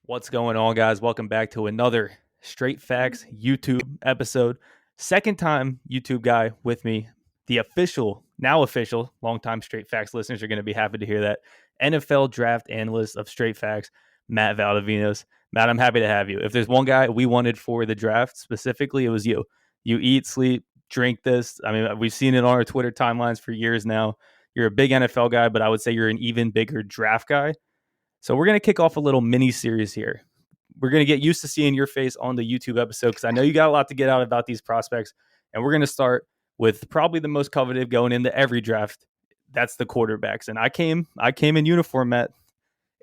What's going on, guys? Welcome back to another Straight Facts YouTube episode. Second time YouTube guy with me, the now official, longtime Straight Facts listeners are going to be happy to hear that, NFL draft analyst of Straight Facts, Matt Valdovinos. Matt, I'm happy to have you. If there's one guy we wanted for the draft specifically, it was you. You eat, sleep, drink this. I mean, we've seen it on our Twitter timelines for years now. You're a big NFL guy, but I would say you're an even bigger draft guy. So we're going to kick off a little mini series here. We're going to get used to seeing your face on the YouTube episode because I know you got a lot to get out about these prospects. And we're going to start with probably the most coveted going into every draft. That's the quarterbacks. And I came in uniform, Matt.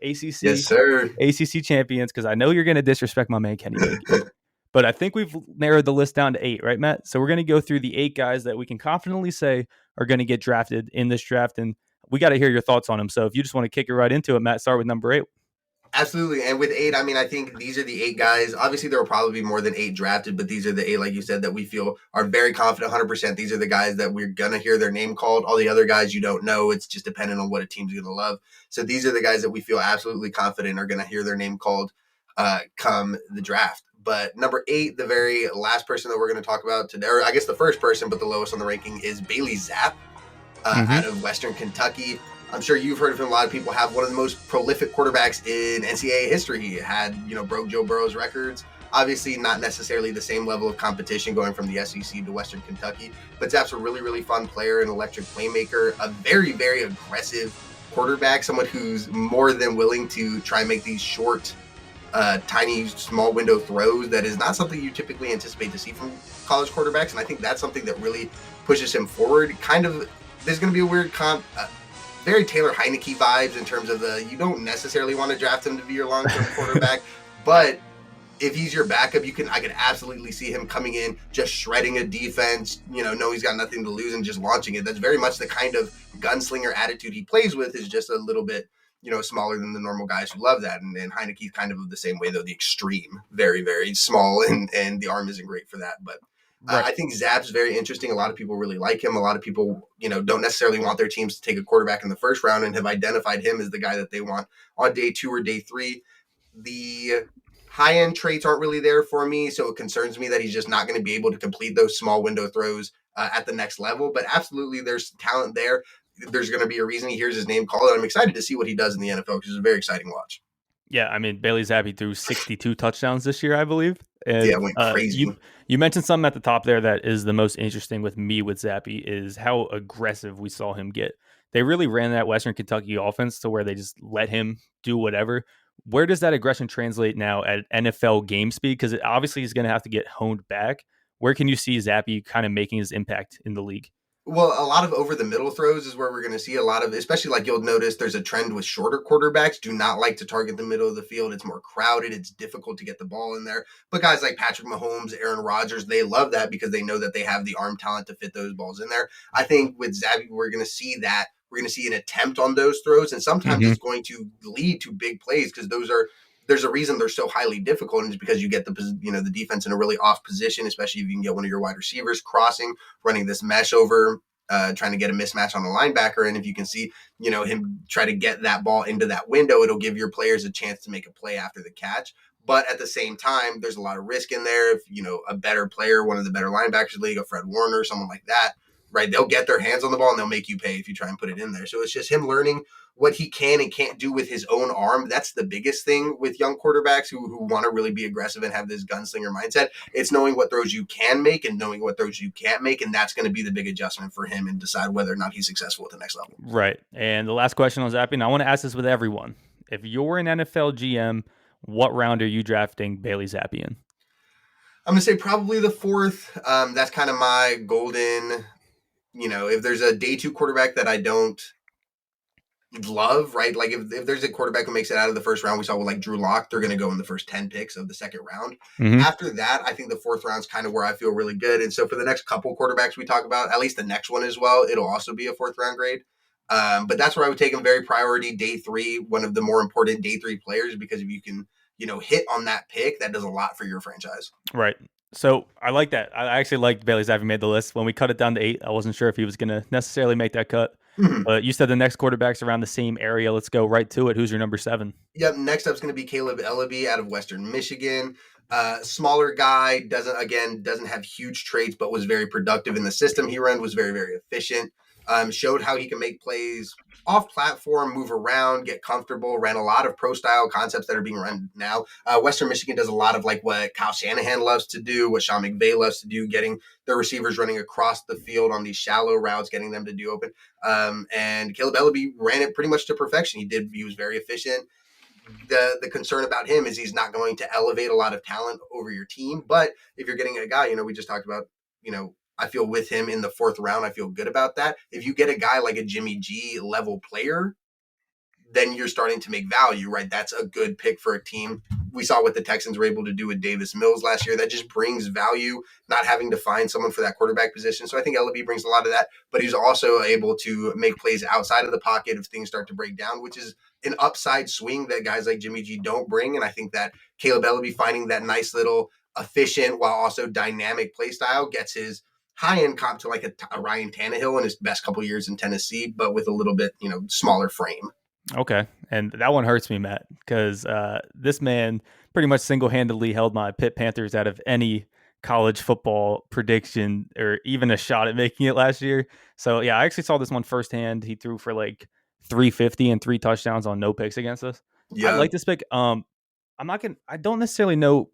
ACC, yes, sir. ACC champions, because I know you're going to disrespect my man Kenny Pickett. But I think we've narrowed the list down to 8, right, Matt? So we're going to go through the 8 guys that we can confidently say are going to get drafted in this draft. And we got to hear your thoughts on them. So if you just want to kick it right into it, Matt, start with number 8. Absolutely. And with 8, I mean, I think these are the 8 guys. Obviously, there will probably be more than 8 drafted, but these are the 8, like you said, that we feel are very confident, 100%. These are the guys that we're going to hear their name called. All the other guys you don't know. It's just dependent on what a team's going to love. So these are the guys that we feel absolutely confident are going to hear their name called come the draft. But number 8, the very last person that we're going to talk about today, or I guess the first person, but the lowest on the ranking, is Bailey Zapp out of Western Kentucky. I'm sure you've heard of him. A lot of people have one of the most prolific quarterbacks in NCAA history. He had, broke Joe Burrow's records. Obviously, not necessarily the same level of competition going from the SEC to Western Kentucky, but Zapp's a really, really fun player, an electric playmaker, a very, very aggressive quarterback, someone who's more than willing to try and make these short, tiny, small window throws. That is not something you typically anticipate to see from college quarterbacks, and I think that's something that really pushes him forward. There's going to be a weird very Taylor Heineke vibes in terms of you don't necessarily want to draft him to be your long-term quarterback, but if he's your backup, I could absolutely see him coming in, just shredding a defense, know he's got nothing to lose and just launching it. That's very much the kind of gunslinger attitude he plays with, is just a little bit, smaller than the normal guys who love that. And Heineke's kind of the same way, though, the extreme, very, very small, and the arm isn't great for that. But right. I think Zapp's very interesting. A lot of people really like him. A lot of people, don't necessarily want their teams to take a quarterback in the first round and have identified him as the guy that they want on day 2 or day 3. The high-end traits aren't really there for me, so it concerns me that he's just not going to be able to complete those small window throws at the next level. But absolutely, there's talent there. There's going to be a reason he hears his name called, and I'm excited to see what he does in the NFL, because it's a very exciting watch. Yeah, I mean, Bailey Zapp threw 62 touchdowns this year, I believe. And, yeah, it went crazy. You mentioned something at the top there that is the most interesting with me with Zappy, is how aggressive we saw him get. They really ran that Western Kentucky offense to where they just let him do whatever. Where does that aggression translate now at NFL game speed? Because obviously he's going to have to get honed back. Where can you see Zappy kind of making his impact in the league? Well, a lot of over-the-middle throws is where we're going to see a lot of, especially like you'll notice there's a trend with shorter quarterbacks do not like to target the middle of the field. It's more crowded. It's difficult to get the ball in there. But guys like Patrick Mahomes, Aaron Rodgers, they love that because they know that they have the arm talent to fit those balls in there. I think with Zappy, we're going to see that. We're going to see an attempt on those throws, and sometimes it's going to lead to big plays, because there's a reason they're so highly difficult, and it's because you get the defense in a really off position, especially if you can get one of your wide receivers crossing, running this mesh over, trying to get a mismatch on the linebacker. And if you can see, him try to get that ball into that window, it'll give your players a chance to make a play after the catch. But at the same time, there's a lot of risk in there. If, a better player, one of the better linebackers in the league, a Fred Warner, someone like that, right, they'll get their hands on the ball and they'll make you pay if you try and put it in there. So it's just him learning what he can and can't do with his own arm. That's the biggest thing with young quarterbacks who want to really be aggressive and have this gunslinger mindset. It's knowing what throws you can make and knowing what throws you can't make, and that's going to be the big adjustment for him and decide whether or not he's successful at the next level. Right. And the last question on Zappy, and I want to ask this with everyone. If you're an NFL GM, what round are you drafting Bailey Zappy in? I'm going to say probably the 4th. That's kind of my golden... if there's a day 2 quarterback that I don't love, right? Like if there's a quarterback who makes it out of the first round, we saw with like Drew Lock, they're going to go in the first 10 picks of the second round. After that, I think the 4th round is kind of where I feel really good. And so for the next couple quarterbacks we talk about, at least the next one as well, it'll also be a 4th round grade. But that's where I would take him very priority day 3, one of the more important day 3 players, because if you can, hit on that pick, that does a lot for your franchise. Right. So I like that. I actually liked Bailey Zappy made the list. When we cut it down to 8, I wasn't sure if he was going to necessarily make that cut. Mhm. But you said the next quarterback's around the same area. Let's go right to it. Who's your number 7? Yep. Next up is going to be Caleb Ellaby out of Western Michigan. Smaller guy, doesn't have huge traits, but was very productive in the system he ran. Was very very efficient. Showed how he can make plays off platform, move around, get comfortable. Ran a lot of pro style concepts that are being run now. Western Michigan does a lot of like what Kyle Shanahan loves to do, what Sean McVay loves to do, getting their receivers running across the field on these shallow routes, getting them to do open. And Caleb Ellaby ran it pretty much to perfection. He was very efficient. The concern about him is he's not going to elevate a lot of talent over your team. But if you're getting a guy, we just talked about, I feel with him in the 4th round, I feel good about that. If you get a guy like a Jimmy G level player, then you're starting to make value, right? That's a good pick for a team. We saw what the Texans were able to do with Davis Mills last year. That just brings value, not having to find someone for that quarterback position. So I think Ellaby brings a lot of that, but he's also able to make plays outside of the pocket if things start to break down, which is an upside swing that guys like Jimmy G don't bring. And I think that Caleb Ellaby finding that nice little efficient while also dynamic play style gets his high-end comp to like a Ryan Tannehill in his best couple years in Tennessee, but with a little bit, smaller frame. Okay. And that one hurts me, Matt, because this man pretty much single-handedly held my Pitt Panthers out of any college football prediction or even a shot at making it last year. So, yeah, I actually saw this one firsthand. He threw for like 350 and 3 touchdowns on no picks against us. I Yeah. like this pick. I don't necessarily know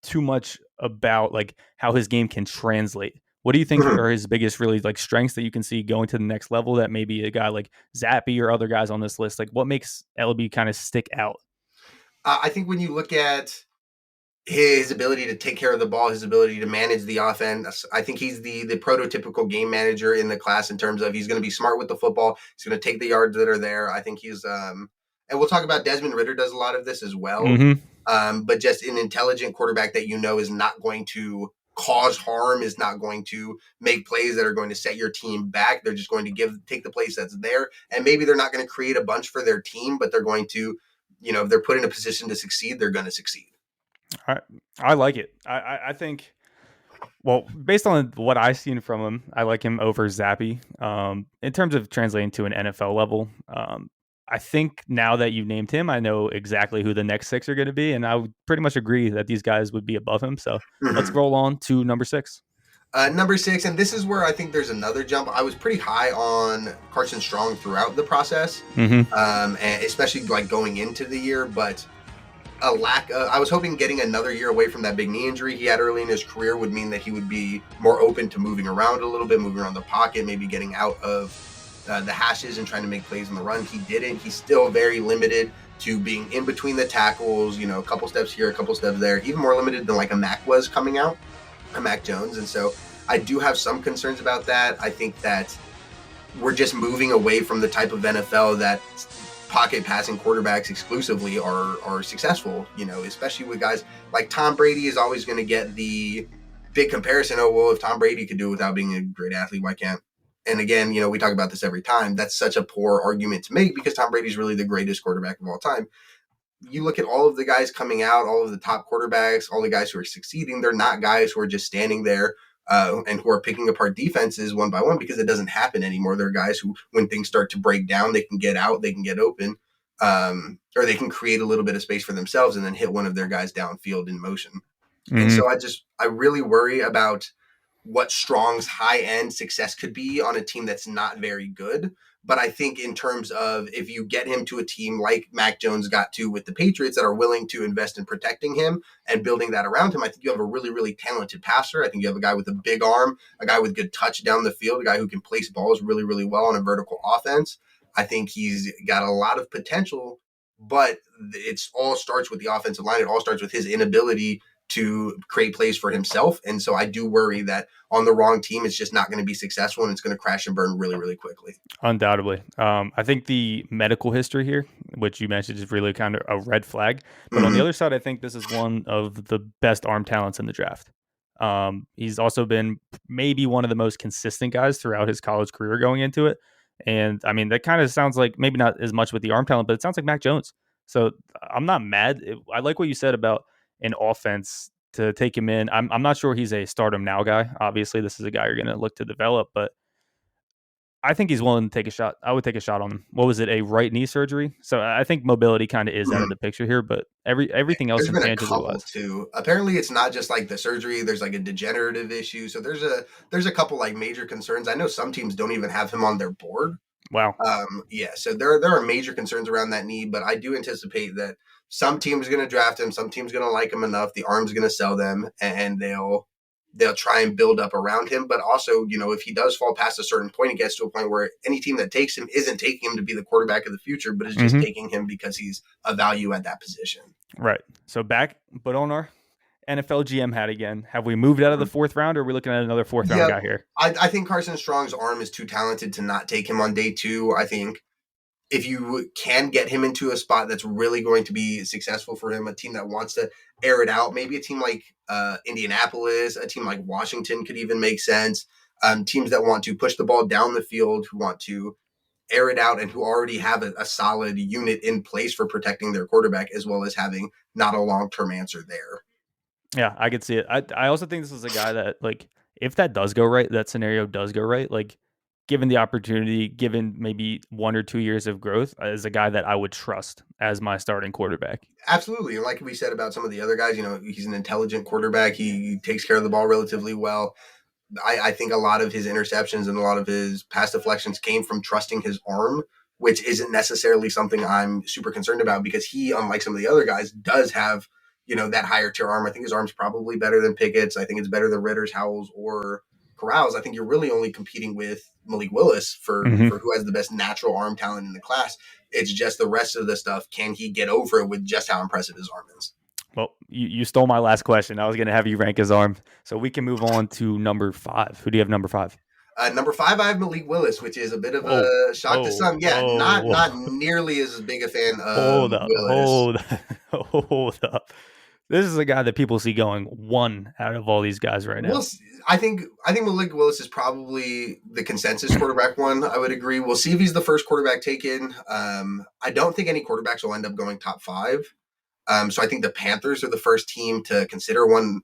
too much about like how his game can translate. What do you think are his biggest really like strengths that you can see going to the next level that maybe a guy like Zappy or other guys on this list, like what makes LB kind of stick out? I think when you look at his ability to take care of the ball, his ability to manage the offense, I think he's the prototypical game manager in the class in terms of he's going to be smart with the football. He's going to take the yards that are there. I think and we'll talk about Desmond Ritter does a lot of this as well. Mm-hmm. But just an intelligent quarterback that is not going to cause harm, is not going to make plays that are going to set your team back. They're just going to take the place that's there, and maybe they're not going to create a bunch for their team, but they're going to, if they're put in a position to succeed, they're going to succeed. I like it. I think, well, based on what I've seen from him, I like him over Zappy. In terms of translating to an NFL level, I think now that you've named him, I know exactly who the next 6 are going to be, and I would pretty much agree that these guys would be above him. So let's roll on to number 6. Number 6, and this is where I think there's another jump. I was pretty high on Carson Strong throughout the process, Mm-hmm. and especially like going into the year, but I was hoping getting another year away from that big knee injury he had early in his career would mean that he would be more open to moving around a little bit, moving around the pocket, maybe getting out of the hashes and trying to make plays in the run. He didn't. He's still very limited to being in between the tackles, a couple steps here, a couple steps there, even more limited than like a Mac was coming out, a Mac Jones. And so I do have some concerns about that. I think that we're just moving away from the type of NFL that pocket passing quarterbacks exclusively are successful, especially with guys like Tom Brady is always going to get the big comparison. Oh, well, if Tom Brady could do it without being a great athlete, why can't? And again, we talk about this every time. That's such a poor argument to make because Tom Brady's really the greatest quarterback of all time. You look at all of the guys coming out, all of the top quarterbacks, all the guys who are succeeding, they're not guys who are just standing there and who are picking apart defenses one by one because it doesn't happen anymore. They're guys who, when things start to break down, they can get out, they can get open, or they can create a little bit of space for themselves and then hit one of their guys downfield in motion. Mm-hmm. And so I really worry about what Strong's high-end success could be on a team that's not very good. But I think in terms of if you get him to a team like Mac Jones got to with the Patriots that are willing to invest in protecting him and building that around him, I think you have a really, really talented passer. I think you have a guy with a big arm, a guy with good touch down the field, a guy who can place balls really, really well on a vertical offense. I think he's got a lot of potential, but it all starts with the offensive line. It all starts with his inability to create plays for himself. And so I do worry that on the wrong team, it's just not going to be successful and it's going to crash and burn really, really quickly. Undoubtedly. I think the medical history here, which you mentioned, is really kind of a red flag. But on the other side, I think this is one of the best arm talents in the draft. He's also been maybe one of the most consistent guys throughout his college career going into it. And I mean, that kind of sounds like maybe not as much with the arm talent, but it sounds like Mac Jones. So I'm not mad. I like what you said about an offense to take him in. I'm not sure he's a start him now guy. Obviously, this is a guy you're going to look to develop, but I think he's willing to take a shot. I would take a shot on him. What was it? A right knee surgery. So I think mobility kind of is out of the picture here, but everything else There's been a intangibly couple wise. too. Apparently, it's not just like the surgery. There's like a degenerative issue. So there's a couple like major concerns. I know some teams don't even have him on their board. Wow. Yeah. So there are major concerns around that knee, but I do anticipate that some team's going to draft him. Some team's going to like him enough. The arm's going to sell them, and they'll try and build up around him. But also, if he does fall past a certain point, it gets to a point where any team that takes him isn't taking him to be the quarterback of the future, but is just taking him because he's a value at that position. Right. So but on our NFL GM hat again, have we moved out of the fourth round, or are we looking at another fourth round guy here? I think Carson Strong's arm is too talented to not take him on day 2. I think if you can get him into a spot that's really going to be successful for him, a team that wants to air it out, maybe a team like Indianapolis, a team like Washington could even make sense. Teams that want to push the ball down the field, who want to air it out, and who already have a solid unit in place for protecting their quarterback, as well as having not a long-term answer there. Yeah, I could see it. I also think this is a guy that, like, if that does go right, that scenario does go right, like, given the opportunity, given maybe 1 or 2 years of growth, is a guy that I would trust as my starting quarterback. Absolutely. And like we said about some of the other guys, he's an intelligent quarterback. He takes care of the ball relatively well. I think a lot of his interceptions and a lot of his pass deflections came from trusting his arm, which isn't necessarily something I'm super concerned about, because he, unlike some of the other guys, does have, that higher tier arm. I think his arm's probably better than Pickett's. I think it's better than Ritter's, Howell's, or Corral's. I think you're really only competing with Malik Willis for who has the best natural arm talent in the class. It's just the rest of the stuff. Can he get over it with just how impressive his arm is? Well, you stole my last question. I was going to have you rank his arm. So we can move on to number 5. Who do you have number 5? Number 5, I have Malik Willis, which is a bit of a shock to some. Yeah, not nearly as big a fan of Willis. Hold up. This is a guy that people see going 1 out of all these guys right now. I think Malik Willis is probably the consensus quarterback one. I would agree. We'll see if he's the first quarterback taken. I don't think any quarterbacks will end up going top 5. So I think the Panthers are the first team to consider one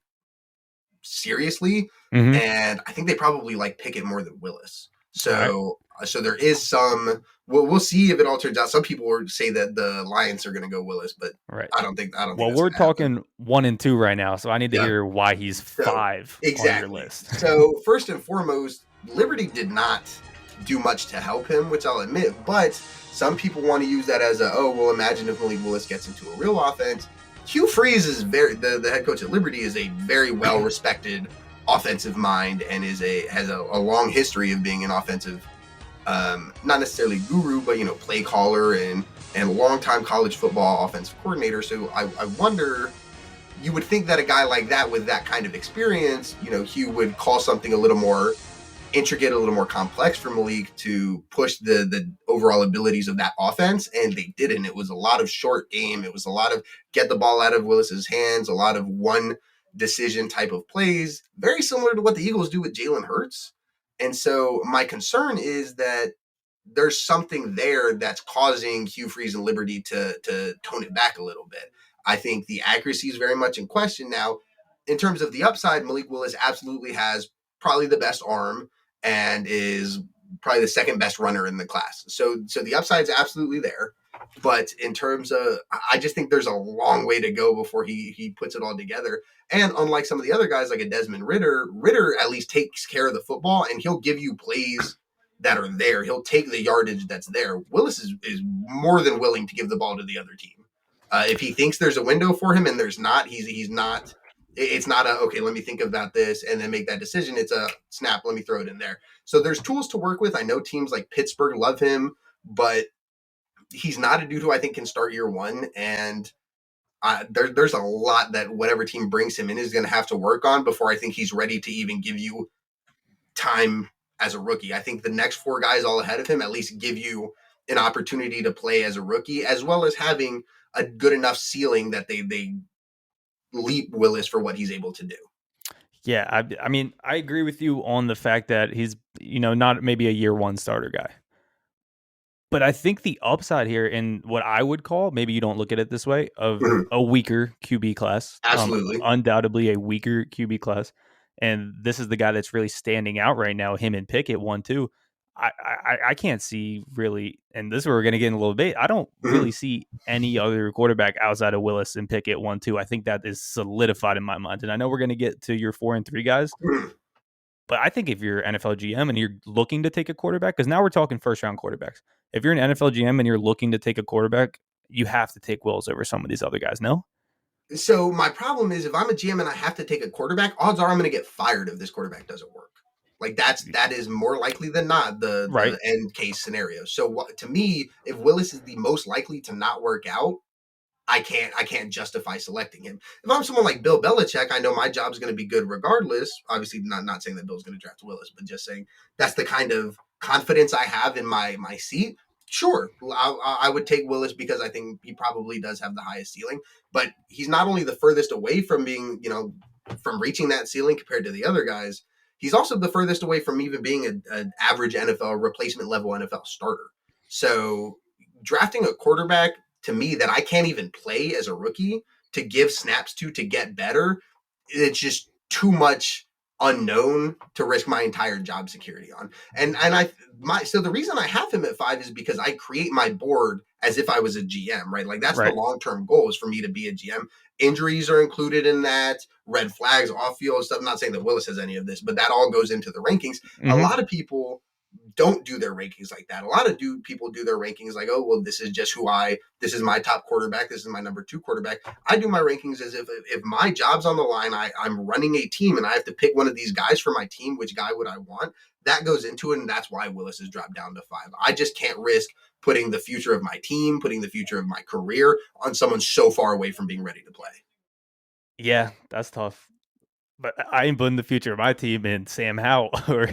seriously. And I think they probably like Pickett more than Willis. So there is some. We'll see if it all turns out. Some people would say that the Lions are going to go Willis, but I don't think. Well, we're talking 1 and 2 right now, so I need to hear why he's 5 on your list. So first and foremost, Liberty did not do much to help him, which I'll admit. But some people want to use that as imagine if Malik Willis gets into a real offense. Hugh Freeze is the head coach at Liberty is a very well respected offensive mind, and has a long history of being an offensive, not necessarily guru, but play caller and longtime college football offensive coordinator. So I wonder, you would think that a guy like that with that kind of experience, Hugh would call something a little more intricate, a little more complex for Malik to push the overall abilities of that offense, and they didn't. It was a lot of short game. It was a lot of get the ball out of Willis's hands, a lot of one decision type of plays, very similar to what the Eagles do with Jalen Hurts. And so my concern is that there's something there that's causing Hugh Freeze and Liberty to tone it back a little bit. I think the accuracy is very much in question now. In terms of the upside, Malik Willis absolutely has probably the best arm and is probably the second best runner in the class. So the upside is absolutely there. But in terms of, I just think there's a long way to go before he puts it all together. And unlike some of the other guys like a Desmond Ritter at least takes care of the football, and he'll give you plays that are there. He'll take the yardage that's there. Willis is more than willing to give the ball to the other team. If he thinks there's a window for him and there's not, he's not. It's not okay, let me think about this and then make that decision. It's a snap, let me throw it in there. So there's tools to work with. I know teams like Pittsburgh love him, but he's not a dude who I think can start year 1. And there's a lot that whatever team brings him in is going to have to work on before I think he's ready to even give you time as a rookie. I think the next 4 guys all ahead of him at least give you an opportunity to play as a rookie, as well as having a good enough ceiling that they leap Willis for what he's able to do. Yeah, I mean, I agree with you on the fact that he's, not maybe a year 1 starter guy. But I think the upside here in what I would call, maybe you don't look at it this way, of a weaker QB class. Absolutely. Undoubtedly a weaker QB class. And this is the guy that's really standing out right now, him and Pickett 1-2. I can't see really, and this is where we're going to get in a little bit. I don't really see any other quarterback outside of Willis and Pickett 1-2. I think that is solidified in my mind. And I know we're going to get to your 4 and 3 guys, but I think if you're NFL GM and you're looking to take a quarterback, because now we're talking first round quarterbacks. If you're an NFL GM and you're looking to take a quarterback, you have to take Willis over some of these other guys. No. So my problem is, if I'm a GM and I have to take a quarterback, odds are I'm going to get fired if this quarterback doesn't work. Like that is more likely than not the end case scenario. So to me, if Willis is the most likely to not work out, I can't justify selecting him. If I'm someone like Bill Belichick, I know my job is going to be good regardless. Obviously, not saying that Bill's going to draft Willis, but just saying that's the kind of confidence I have in my seat. Sure, I would take Willis because I think he probably does have the highest ceiling, but he's not only the furthest away from being, from reaching that ceiling compared to the other guys. He's also the furthest away from even being an average NFL replacement level NFL starter. So drafting a quarterback, to me, that I can't even play as a rookie to give snaps to get better, it's just too much unknown to risk my entire job security on. So the reason I have him at 5 is because I create my board as if I was a GM, right? Like that's the long-term goal, is for me to be a GM. Injuries are included in that, red flags, off-field stuff. I'm not saying that Willis has any of this, but that all goes into the rankings. A lot of people don't do their rankings like that. A lot of people do their rankings like, oh, well, this is just this is my top quarterback. This is my number 2 quarterback. I do my rankings as if my job's on the line, I'm running a team and I have to pick one of these guys for my team. Which guy would I want? That goes into it. And that's why Willis has dropped down to 5. I just can't risk putting the future of my team, putting the future of my career on someone so far away from being ready to play. Yeah, that's tough. But I ain't putting the future of my team in Sam Howell or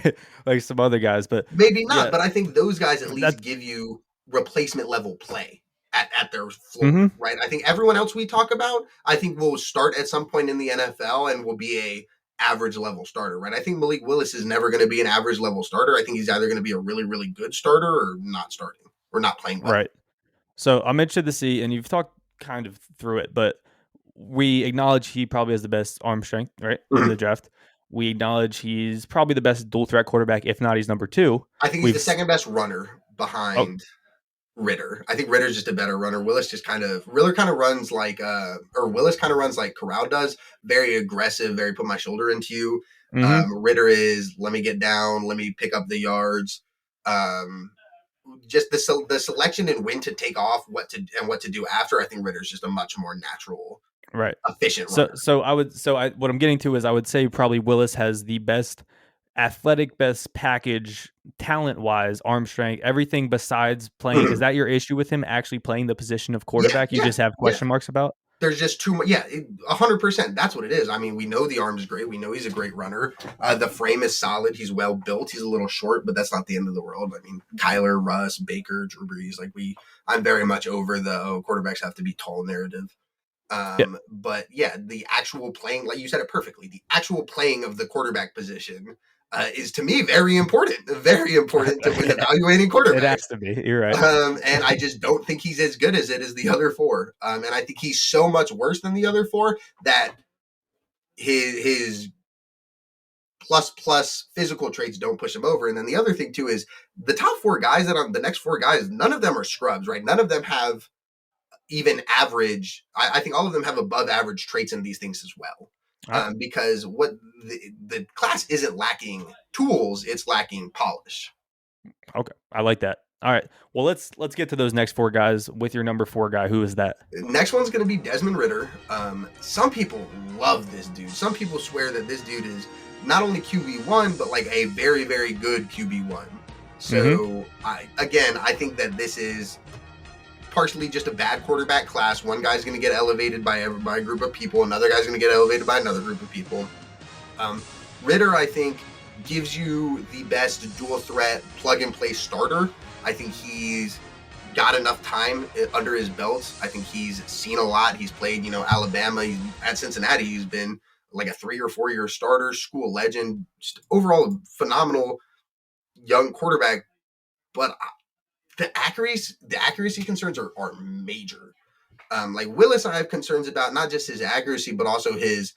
like some other guys. But maybe not. But I think those guys at least give you replacement level play at their floor, right? I think everyone else we talk about, I think will start at some point in the NFL and will be a average level starter, right? I think Malik Willis is never going to be an average level starter. I think he's either going to be a really, really good starter or not starting or not playing well. Right. So I'm interested to see, and you've talked kind of through it, but we acknowledge he probably has the best arm strength, right, in the draft. We acknowledge he's probably the best dual threat quarterback. If not, he's number 2. I think he's the second best runner behind Ritter. I think Ritter's just a better runner. Willis kind of runs like Willis kind of runs like Corral does. Very aggressive, very put my shoulder into you. Ritter is, let me get down, let me pick up the yards. Just the selection and when to take off, what to do after. I think Ritter's just a much more natural, efficient runner. What I'm getting to is I would say probably Willis has the best athletic, best package, talent-wise, arm strength, everything besides playing. Is that your issue with him actually playing the position of quarterback? You just have question marks about? There's just too much. Yeah, 100%. That's what it is. I mean, we know the arm is great. We know he's a great runner. The frame is solid. He's well built. He's a little short, but that's not the end of the world. I mean, Kyler, Russ, Baker, Drew Brees. I'm very much over the quarterbacks have to be tall narrative. But yeah, the actual playing, like you said it perfectly, the actual playing of the quarterback position is to me very important to when evaluating quarterbacks. It has to be. You're right. And I just don't think he's as good as it as the other 4. And I think he's so much worse than the other 4 that his plus physical traits don't push him over. And then the other thing too is the top 4 guys the next 4 guys, none of them are scrubs, right? None of them have even average. I think all of them have above average traits in these things as well. Because what the class isn't lacking tools, it's lacking polish. Okay, I like that. All right, well let's get to those next 4 guys. With your number 4 guy, who is that? Next one's going to be Desmond Ritter. Some people love this dude. Some people swear that this dude is not only QB1 but like a very, very good QB1. So I think that this is partially just a bad quarterback class. One guy's going to get elevated by a group of people. Another guy's going to get elevated by another group of people. Ritter, I think, gives you the best dual threat plug and play starter. I think he's got enough time under his belt. I think he's seen a lot. He's played, Alabama. At Cincinnati, he's been like a 3 or 4 year starter, school legend, just overall phenomenal young quarterback. But the accuracy concerns are major. Like Willis, I have concerns about not just his accuracy, but also his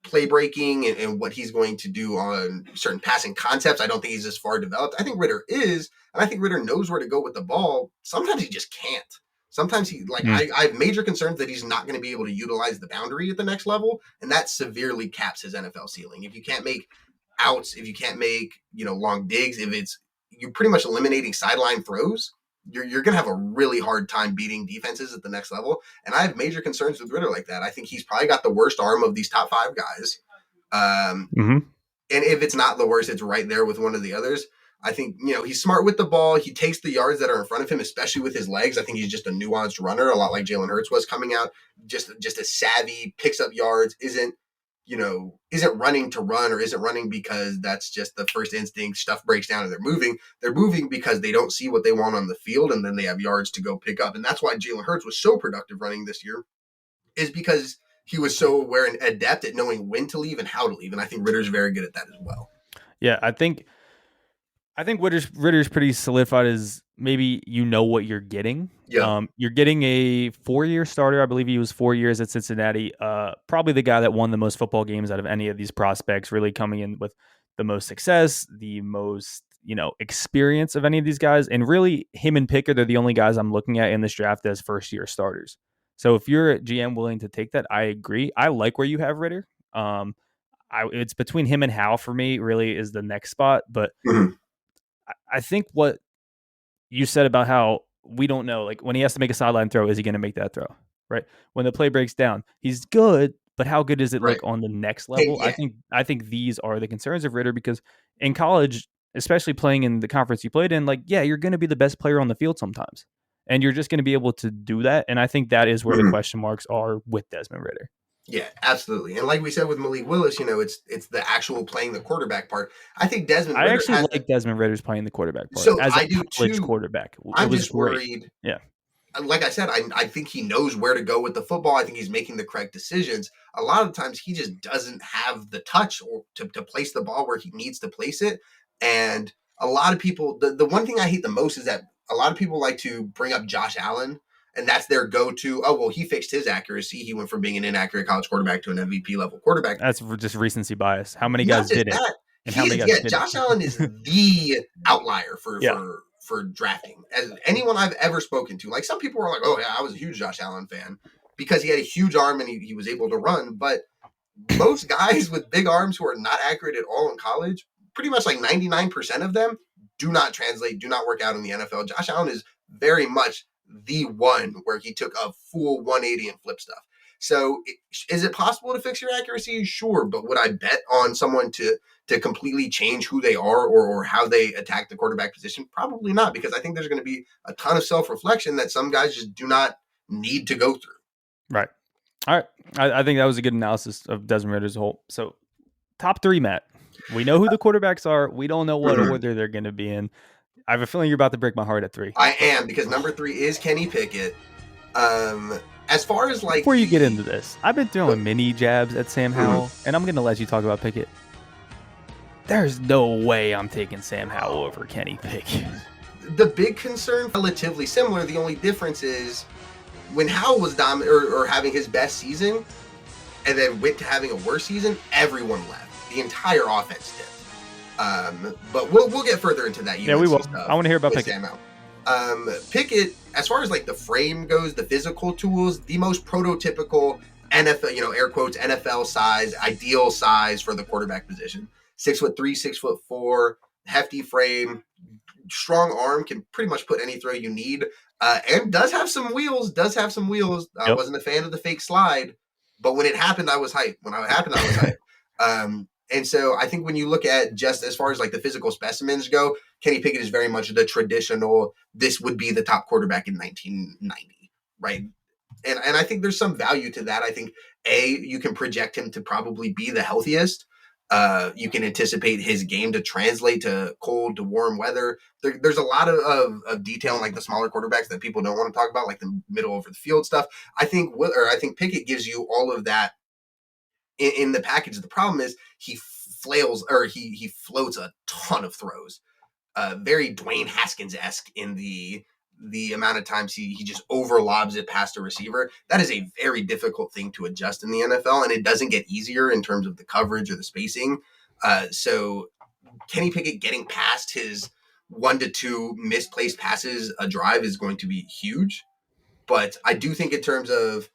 play breaking and what he's going to do on certain passing concepts. I don't think he's as far developed. I think Ritter is, and I think Ritter knows where to go with the ball. Sometimes he just can't. Sometimes I have major concerns that he's not going to be able to utilize the boundary at the next level, and that severely caps his NFL ceiling. If you can't make outs, if you can't make, long digs, you're pretty much eliminating sideline throws, you're going to have a really hard time beating defenses at the next level. And I have major concerns with Ritter like that. I think he's probably got the worst arm of these top 5 guys. And if it's not the worst, it's right there with one of the others. I think, he's smart with the ball. He takes the yards that are in front of him, especially with his legs. I think he's just a nuanced runner, a lot like Jalen Hurts was coming out. Just a savvy, picks up yards, isn't running to run or isn't running because that's just the first instinct. Stuff breaks down and they're moving. They're moving because they don't see what they want on the field, and then they have yards to go pick up. And that's why Jalen Hurts was so productive running this year, is because he was so aware and adept at knowing when to leave and how to leave. And I think Ritter's very good at that as well. Yeah, I think Ritter's pretty solidified as maybe what you're getting. Yeah. You're getting a 4-year starter. I believe he was 4 years at Cincinnati. Probably the guy that won the most football games out of any of these prospects, really coming in with the most success, the most, experience of any of these guys. And really, him and Pickett are the only guys I'm looking at in this draft as first-year starters. So if you're a GM willing to take that, I agree. I like where you have Ritter. It's between him and Howe for me, really, is the next spot. But I think what you said about how we don't know, like when he has to make a sideline throw, is he going to make that throw? Right. When the play breaks down, he's good, but how good is it like on the next level? Yeah. I think these are the concerns of Ritter, because in college, especially playing in the conference you played in, you're going to be the best player on the field sometimes, and you're just going to be able to do that. And I think that is where the question marks are with Desmond Ritter. Yeah, absolutely. And like we said with Malik Willis, it's the actual playing the quarterback part. I think Desmond Ritter. I actually like Desmond Ritter's playing the quarterback part. So as I a do college too. quarterback. I'm just worried. Yeah. Like I said, I think he knows where to go with the football. I think he's making the correct decisions. A lot of times he just doesn't have the touch or to place the ball where he needs to place it. And a lot of people, the one thing I hate the most is that a lot of people like to bring up Josh Allen, and that's their go-to. Oh, well, he fixed his accuracy. He went from being an inaccurate college quarterback to an MVP level quarterback. That's just recency bias. How many guys did it? And how many guys did Josh Allen is the outlier for drafting. As anyone I've ever spoken to, like some people were like, oh yeah, I was a huge Josh Allen fan because he had a huge arm and he was able to run. But most guys with big arms who are not accurate at all in college, pretty much like 99% of them do not translate, do not work out in the NFL. Josh Allen is very much the one where he took a full 180 and flip stuff. So is it possible to fix your accuracy? Sure. But would I bet on someone to completely change who they are or how they attack the quarterback position? Probably not, because I think there's going to be a ton of self-reflection that some guys just do not need to go through. Right. All right. I think that was a good analysis of Desmond Ritter's whole. So top 3, Matt. We know who the quarterbacks are. We don't know what order they're going to be in. I have a feeling you're about to break my heart at 3. I am, because number 3 is Kenny Pickett. As far as before you get into this, I've been throwing mini jabs at Sam Howell, and I'm going to let you talk about Pickett. There's no way I'm taking Sam Howell over Kenny Pickett. The big concern, relatively similar. The only difference is when Howell was dominant or having his best season, and then went to having a worse season, everyone left. The entire offense did. But we'll get further into that. Yeah, we will. I want to hear about Pickett. Pickett, as far as the frame goes, the physical tools, the most prototypical NFL, air quotes, NFL size, ideal size for the quarterback position. 6'3", 6'4", hefty frame, strong arm, can pretty much put any throw you need, and does have some wheels. Yep. I wasn't a fan of the fake slide, but when it happened, I was hyped. And so I think when you look at just as far as the physical specimens go, Kenny Pickett is very much the traditional, this would be the top quarterback in 1990, right? And I think there's some value to that. I think, you can project him to probably be the healthiest. You can anticipate his game to translate to cold to warm weather. There's a lot of detail in the smaller quarterbacks that people don't want to talk about, like the middle over the field stuff. I think Pickett gives you all of that in the package. The problem is he flails, or he floats a ton of throws. Very Dwayne Haskins-esque in the the amount of times he just overlobs it past a receiver. That is a very difficult thing to adjust in the NFL, and it doesn't get easier in terms of the coverage or the spacing. So Kenny Pickett getting past his 1 to 2 misplaced passes a drive is going to be huge. But I do think in terms of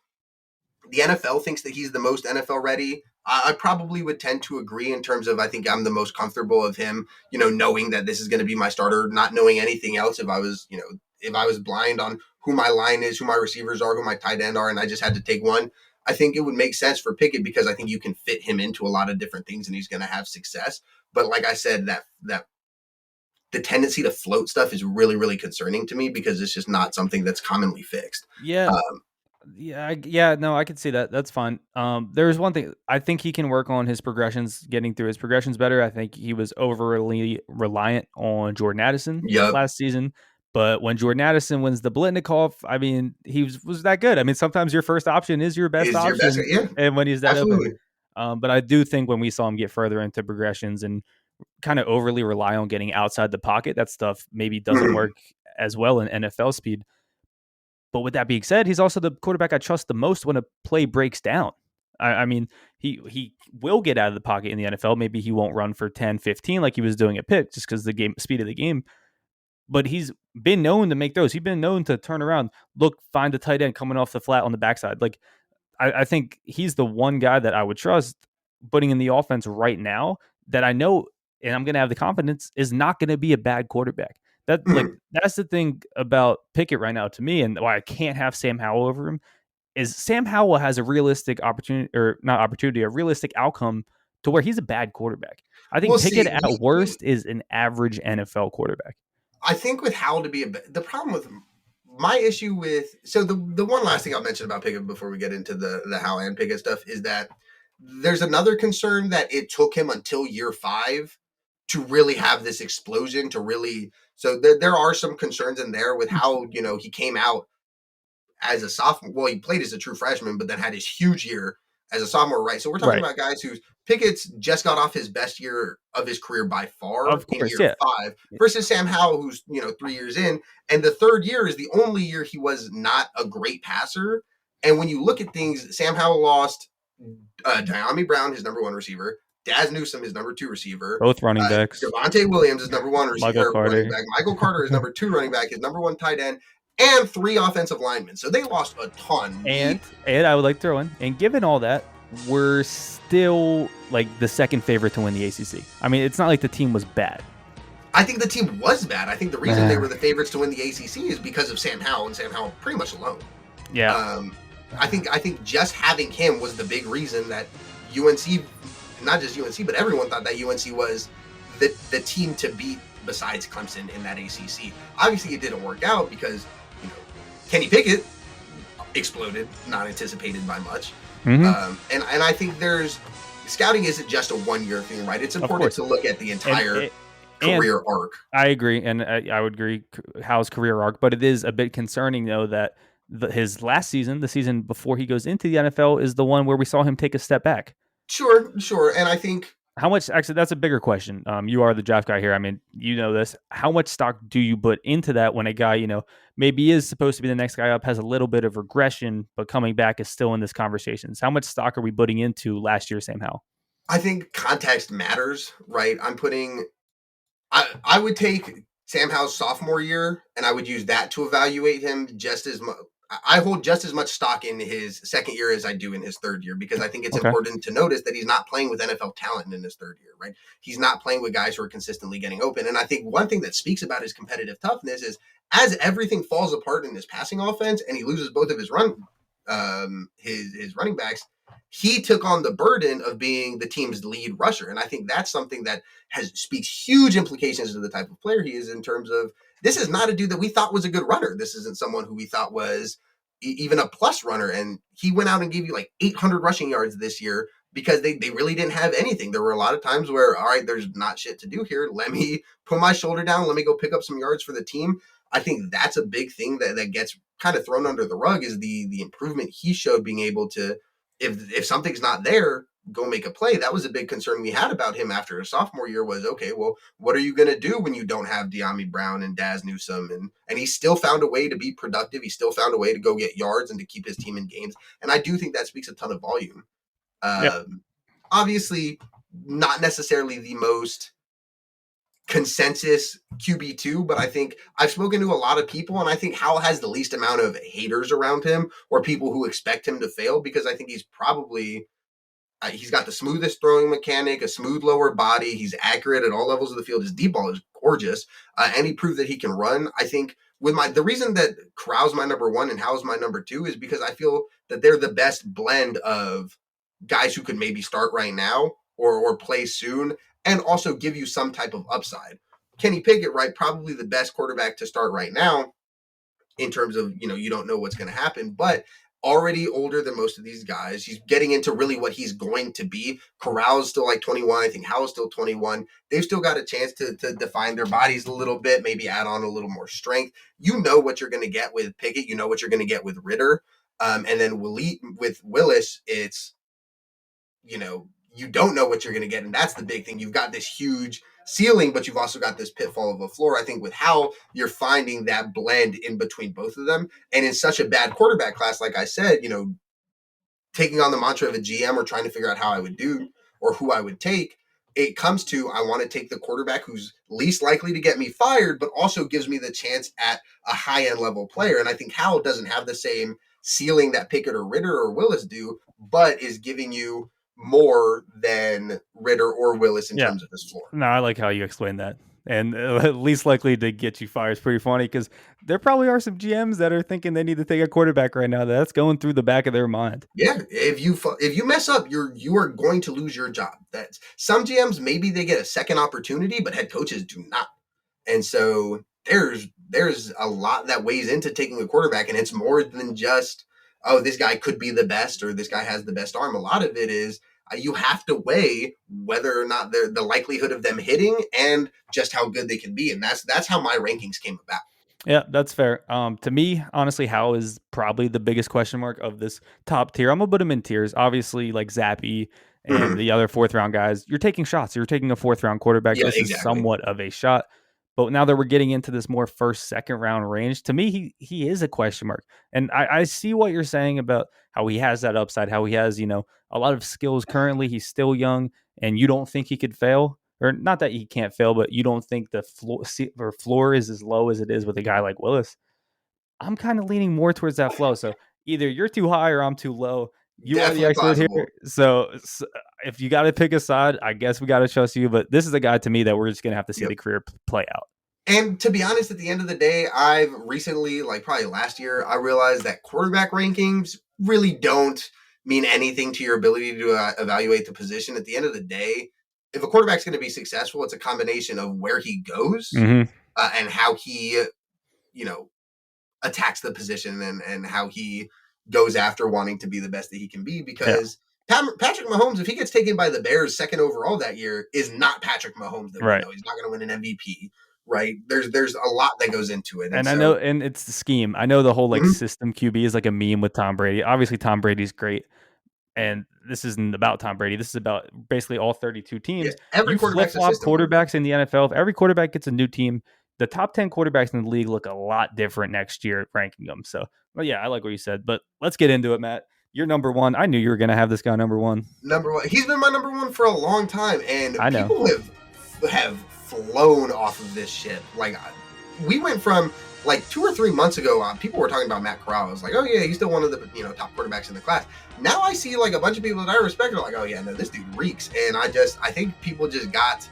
the NFL thinks that he's the most NFL ready. I probably would tend to agree in terms of I think I'm the most comfortable of him, knowing that this is going to be my starter, not knowing anything else. If I was blind on who my line is, who my receivers are, who my tight end are, and I just had to take one, I think it would make sense for Pickett because I think you can fit him into a lot of different things and he's going to have success. But like I said, that the tendency to float stuff is really, really concerning to me because it's just not something that's commonly fixed. Yeah. No, I can see that. That's fine. There's one thing I think he can work on his progressions, getting through his progressions better. I think he was overly reliant on Jordan Addison last season. But when Jordan Addison wins the Blitnikoff, I mean, he was that good. I mean, sometimes your first option is your best option, and when he's that open. But I do think when we saw him get further into progressions and kind of overly rely on getting outside the pocket, that stuff maybe doesn't work as well in NFL speed. But with that being said, he's also the quarterback I trust the most when a play breaks down. I mean, he will get out of the pocket in the NFL. Maybe he won't run for 10, 15 like he was doing at Pitt just because the speed of the game. But he's been known to make those. He's been known to turn around, find the tight end coming off the flat on the backside. Like, I think he's the one guy that I would trust putting in the offense right now that I know, and I'm going to have the confidence, is not going to be a bad quarterback. That's the thing about Pickett right now to me, and why I can't have Sam Howell over him, is Sam Howell has a realistic a realistic outcome to where he's a bad quarterback. I think Pickett at worst is an average NFL quarterback. I think with Howell to be the problem with my issue with, so the one last thing I'll mention about Pickett before we get into the Howell and Pickett stuff is that there's another concern that it took him until year 5 to really have this explosion so there are some concerns in there with how, he came out as a sophomore. Well, he played as a true freshman, but then had his huge year as a sophomore, right? So we're talking about guys who's Pickett's just got off his best year of his career by far in year 5 versus Sam Howell, who's, 3 years in. And the third year is the only year he was not a great passer. And when you look at things, Sam Howell lost Diami Brown, his number 1 receiver, Daz Newsome, his number 2 receiver. Both running backs. Javonte Williams is number 1 receiver. Michael Carter is number 2 running back, his number 1 tight end, and 3 offensive linemen. So they lost a ton. And I would like to throw in, and given all that, we're still like the second favorite to win the ACC. I mean, it's not like the team was bad. I think the team was bad. I think the reason they were the favorites to win the ACC is because of Sam Howell, and Sam Howell pretty much alone. Yeah. I think just having him was the big reason that UNC, not just UNC, but everyone thought that UNC was the team to beat besides Clemson in that ACC. Obviously, it didn't work out because Kenny Pickett exploded, not anticipated by much. Mm-hmm. And I think scouting isn't just a 1-year thing, right? It's important to look at the entire career arc. I agree, and I would agree Howell's career arc, but it is a bit concerning though that his last season, the season before he goes into the NFL, is the one where we saw him take a step back. Sure. And I think how much, actually, that's a bigger question. You are the draft guy here. I mean, you know this. How much stock do you put into that when a guy, maybe is supposed to be the next guy up, has a little bit of regression, but coming back is still in this conversations? How much stock are we putting into last year, Sam Howell? I think context matters, right? I would take Sam Howell's sophomore year, and I would use that to evaluate him just as much. I hold just as much stock in his second year as I do in his third year, because I think it's important to notice that he's not playing with NFL talent in his third year, right? He's not playing with guys who are consistently getting open. And I think one thing that speaks about his competitive toughness is as everything falls apart in his passing offense and he loses both of his his running backs, he took on the burden of being the team's lead rusher. And I think that's something that speaks huge implications to the type of player he is, in terms of, this is not a dude that we thought was a good runner. This isn't someone who we thought was even a plus runner. And he went out and gave you like 800 rushing yards this year because they really didn't have anything. There were a lot of times where, all right, there's not shit to do here. Let me put my shoulder down. Let me go pick up some yards for the team. I think that's a big thing that gets kind of thrown under the rug, is the improvement he showed being able to, if something's not there, go make a play. That was a big concern we had about him after his sophomore year was, okay, well, what are you going to do when you don't have De'Ami Brown and Daz Newsome? And he still found a way to be productive. He still found a way to go get yards and to keep his team in games. And I do think that speaks a ton of volume. Obviously, not necessarily the most consensus QB2, but I think I've spoken to a lot of people, and I think Howell has the least amount of haters around him or people who expect him to fail, because I think he's probably he's got the smoothest throwing mechanic, a smooth lower body. He's accurate at all levels of the field. His deep ball is gorgeous, and he proved that he can run. I think the reason that Corral's my number one and Howell's my number two is because I feel that they're the best blend of guys who could maybe start right now or play soon, and also give you some type of upside. Kenny Pickett, right, probably the best quarterback to start right now in terms of, you don't know what's going to happen, but already older than most of these guys. He's getting into really what he's going to be. Corral is still like 21. I think Howell's still 21. They've still got a chance to define their bodies a little bit, maybe add on a little more strength. You know what you're going to get with Pickett. You know what you're going to get with Ritter. And then with Willis, it's, you don't know what you're going to get. And that's the big thing. You've got this huge ceiling, but you've also got this pitfall of a floor. I think with Howell, you're finding that blend in between both of them. And in such a bad quarterback class, like I said, taking on the mantra of a GM or trying to figure out how I would do or who I would take, it comes to, I want to take the quarterback who's least likely to get me fired, but also gives me the chance at a high-end level player. And I think Howell doesn't have the same ceiling that Pickett or Ritter or Willis do, but is giving you more than Ritter or Willis in terms of his floor. No, I like how you explained that. And least likely to get you fired is pretty funny, because there probably are some GMs that are thinking they need to take a quarterback right now. That's going through the back of their mind. Yeah, if you mess up, you are going to lose your job. That's some GMs, maybe they get a second opportunity, but head coaches do not. And so there's a lot that weighs into taking a quarterback, and it's more than just, oh, this guy could be the best or this guy has the best arm. A lot of it is you have to weigh whether or not the likelihood of them hitting and just how good they can be. And that's how my rankings came about. Yeah, that's fair. To me, honestly, Howell is probably the biggest question mark of this top tier. I'm going to put him in tiers. Obviously, like Zappy and the other fourth round guys, you're taking shots. You're taking a fourth round quarterback. Yeah, this exactly. is somewhat of a shot. But now that we're getting into this more first, second round range, to me, he is a question mark. And I see what you're saying about how he has that upside, how he has, a lot of skills currently. He's still young, and you don't think he could fail. Or not that he can't fail, but you don't think the floor is as low as it is with a guy like Willis. I'm kind of leaning more towards that flow. So either you're too high or I'm too low. You Definitely are the expert possible. here. So if you got to pick a side, I guess we got to trust you. But this is a guy to me that we're just going to have to see the career play out. And to be honest, at the end of the day, I've recently, like probably last year, I realized that quarterback rankings really don't mean anything to your ability to evaluate the position. At the end of the day, if a quarterback's going to be successful, it's a combination of where he goes and how he, attacks the position and how he goes after wanting to be the best that he can be. Because Patrick Mahomes, if he gets taken by the Bears second overall that year, is not Patrick Mahomes that we know. He's not going to win an MVP. Right. There's a lot that goes into it. And I know, and it's the scheme. I know the whole system QB is like a meme with Tom Brady. Obviously, Tom Brady's great. And this isn't about Tom Brady. This is about basically all 32 teams. Yeah, every flip-flop quarterbacks in the NFL. If every quarterback gets a new team, the top 10 quarterbacks in the league look a lot different next year ranking them. So, well, yeah, I like what you said. But let's get into it, Matt. You're number one. I knew you were going to have this guy number one. Number one. He's been my number one for a long time. And I know. People have flown off of this ship. Like, we went from like 2 or 3 months ago, people were talking about Matt Corral. I was like, oh yeah, he's still one of the top quarterbacks in the class. Now I see like a bunch of people that I respect are like, oh yeah, no, this dude reeks. And I think people just got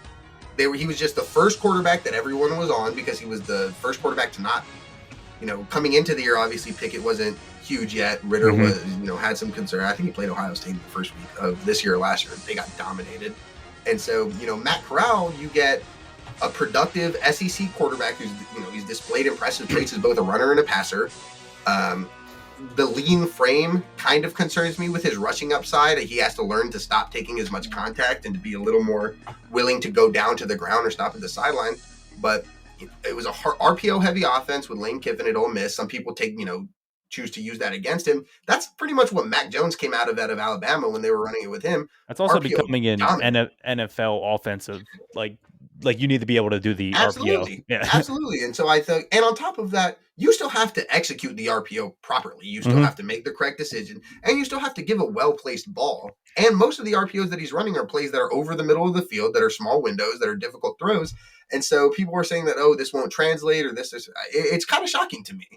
he was just the first quarterback that everyone was on because he was the first quarterback to not, coming into the year. Obviously Pickett wasn't huge yet. Ritter was, had some concern. I think he played Ohio State in the first week of this year or last year. They got dominated. And so, Matt Corral, you get a productive SEC quarterback who's, he's displayed impressive traits as both a runner and a passer. The lean frame kind of concerns me with his rushing upside. He has to learn to stop taking as much contact and to be a little more willing to go down to the ground or stop at the sideline. But it was a RPO heavy offense with Lane Kiffin at Ole Miss. Some people take, choose to use that against him. That's pretty much what Mac Jones came out of Alabama when they were running it with him. That's also RPO becoming an dominant. NFL offensive. Like you need to be able to do the RPO. Absolutely. Yeah. Absolutely. And so I think, and on top of that, you still have to execute the RPO properly. You still have to make the correct decision, and you still have to give a well-placed ball. And most of the RPOs that he's running are plays that are over the middle of the field, that are small windows, that are difficult throws. And so people were saying that, oh, this won't translate, or this is, it's kind of shocking to me.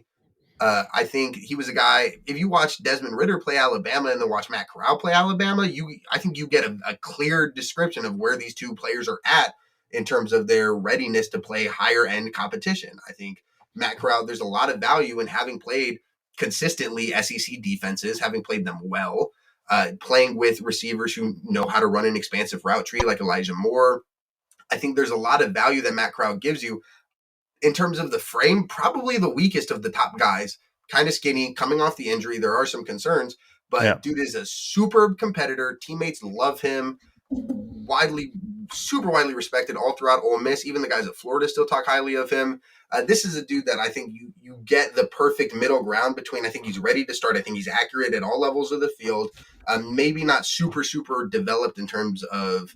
I think he was a guy, if you watch Desmond Ritter play Alabama and then watch Matt Corral play Alabama, I think you get a clear description of where these two players are at in terms of their readiness to play higher end competition. I think Matt Corral, there's a lot of value in having played consistently SEC defenses, having played them well, playing with receivers who know how to run an expansive route tree like Elijah Moore. I think there's a lot of value that Matt Corral gives you. In terms of the frame, probably the weakest of the top guys, kind of skinny, coming off the injury. There are some concerns, but dude is a superb competitor. Teammates love him. Super widely respected all throughout Ole Miss. Even the guys at Florida still talk highly of him. This is a dude that I think you get the perfect middle ground between. I think he's ready to start. I think he's accurate at all levels of the field. Maybe not super developed in terms of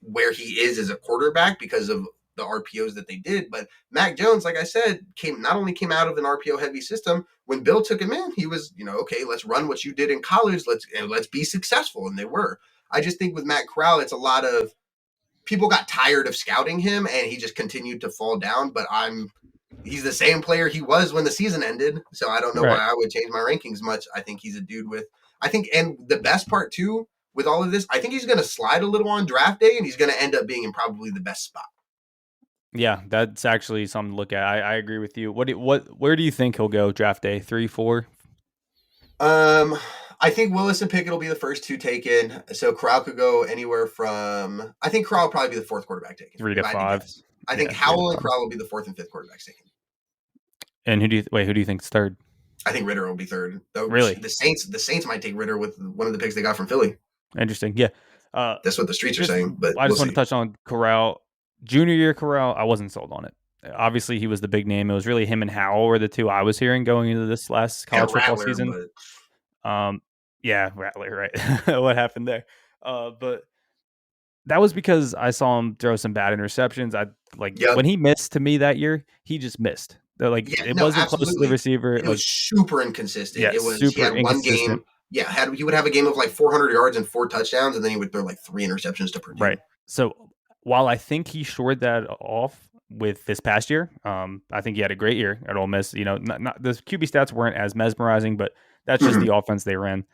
where he is as a quarterback because of the RPOs that they did. But Mac Jones, like I said, not only came out of an RPO heavy system. When Bill took him in, he was, okay, let's run what you did in college. Let's be successful. And they were. I just think with Matt Corral, it's a lot of people got tired of scouting him and he just continued to fall down. But he's the same player he was when the season ended. So I don't know why I would change my rankings much. I think he's a dude and the best part too, with all of this, I think he's going to slide a little on draft day and he's going to end up being in probably the best spot. Yeah, that's actually something to look at. I agree with you. Where do you think he'll go draft day? 3, 4? I think Willis and Pickett will be the first two taken. So Corral could go anywhere from, I think Corral will probably be the fourth quarterback taken. 3 to 5. I think Howell and Corral will be the fourth and fifth quarterbacks taken. And who do you think's third? I think Ritter will be third. Though really? The Saints might take Ritter with one of the picks they got from Philly. Interesting. Yeah. That's what the streets are saying. But I just want to touch on Corral. Junior year Corral, I wasn't sold on it. Obviously, he was the big name. It was really him and Howell were the two I was hearing going into this last college football season. Yeah, Rattler, right? What happened there? But that was because I saw him throw some bad interceptions. When he missed to me that year, he just missed. It wasn't close to the receiver. It was super inconsistent. Yeah, it was super he had inconsistent. One game. Yeah, he would have a game of like 400 yards and 4 touchdowns, and then he would throw like 3 interceptions to Purdue. Right. So while I think he shored that off with this past year, I think he had a great year at Ole Miss. Not the QB stats weren't as mesmerizing, but that's just the offense they ran.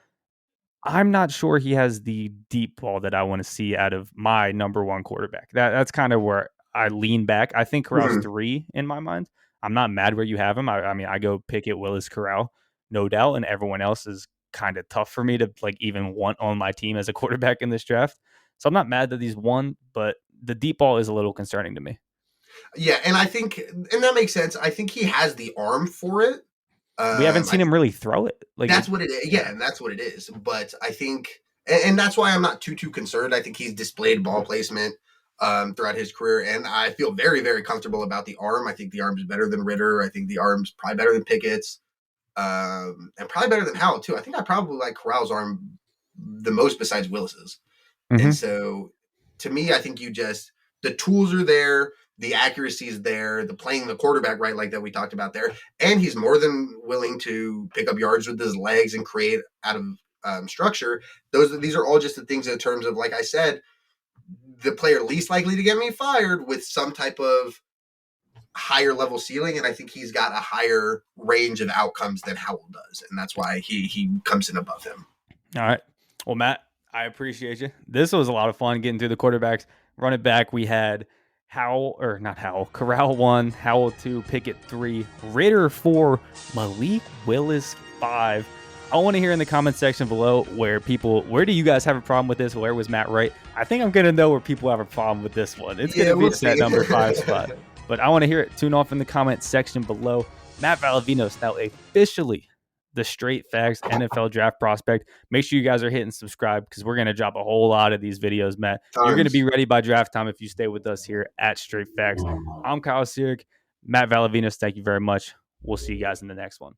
I'm not sure he has the deep ball that I want to see out of my number one quarterback. That's kind of where I lean back. I think Corral's 3 in my mind. I'm not mad where you have him. I mean, I go Pickett, Willis, Corral, no doubt, and everyone else is kind of tough for me to even want on my team as a quarterback in this draft. So I'm not mad that he's 1, but the deep ball is a little concerning to me. Yeah, and I think, and that makes sense. I think he has the arm for it. We haven't seen him really throw it. That's what it is. Yeah, and that's what it is. But I think, and that's why I'm not too concerned. I think he's displayed ball placement throughout his career, and I feel very, very comfortable about the arm. I think the arm's better than Ritter. I think the arm's probably better than Pickett's, and probably better than Howell too. I think I probably like Corral's arm the most besides Willis's. And so, to me, I think the tools are there. The accuracy is there, the playing the quarterback right, like that we talked about there. And he's more than willing to pick up yards with his legs and create out of structure. These are all just the things in terms of, like I said, the player least likely to get me fired with some type of higher level ceiling. And I think he's got a higher range of outcomes than Howell does. And that's why he comes in above him. All right. Well, Matt, I appreciate you. This was a lot of fun getting through the quarterbacks. Run it back. We had Corral 1, Howell 2, Pickett 3, Ritter 4, Malik Willis 5. I want to hear in the comment section below where do you guys have a problem with this? Where was Matt right? I think I'm going to know where people have a problem with this one. It's going to be that number 5 spot. But I want to hear it. Tune off in the comment section below. Matt Valdovinos now officially the Straight Facts NFL Draft Prospect. Make sure you guys are hitting subscribe because we're going to drop a whole lot of these videos, Matt. You're going to be ready by draft time if you stay with us here at Straight Facts. I'm Kyle Sirik. Matt Valdovinos, thank you very much. We'll see you guys in the next one.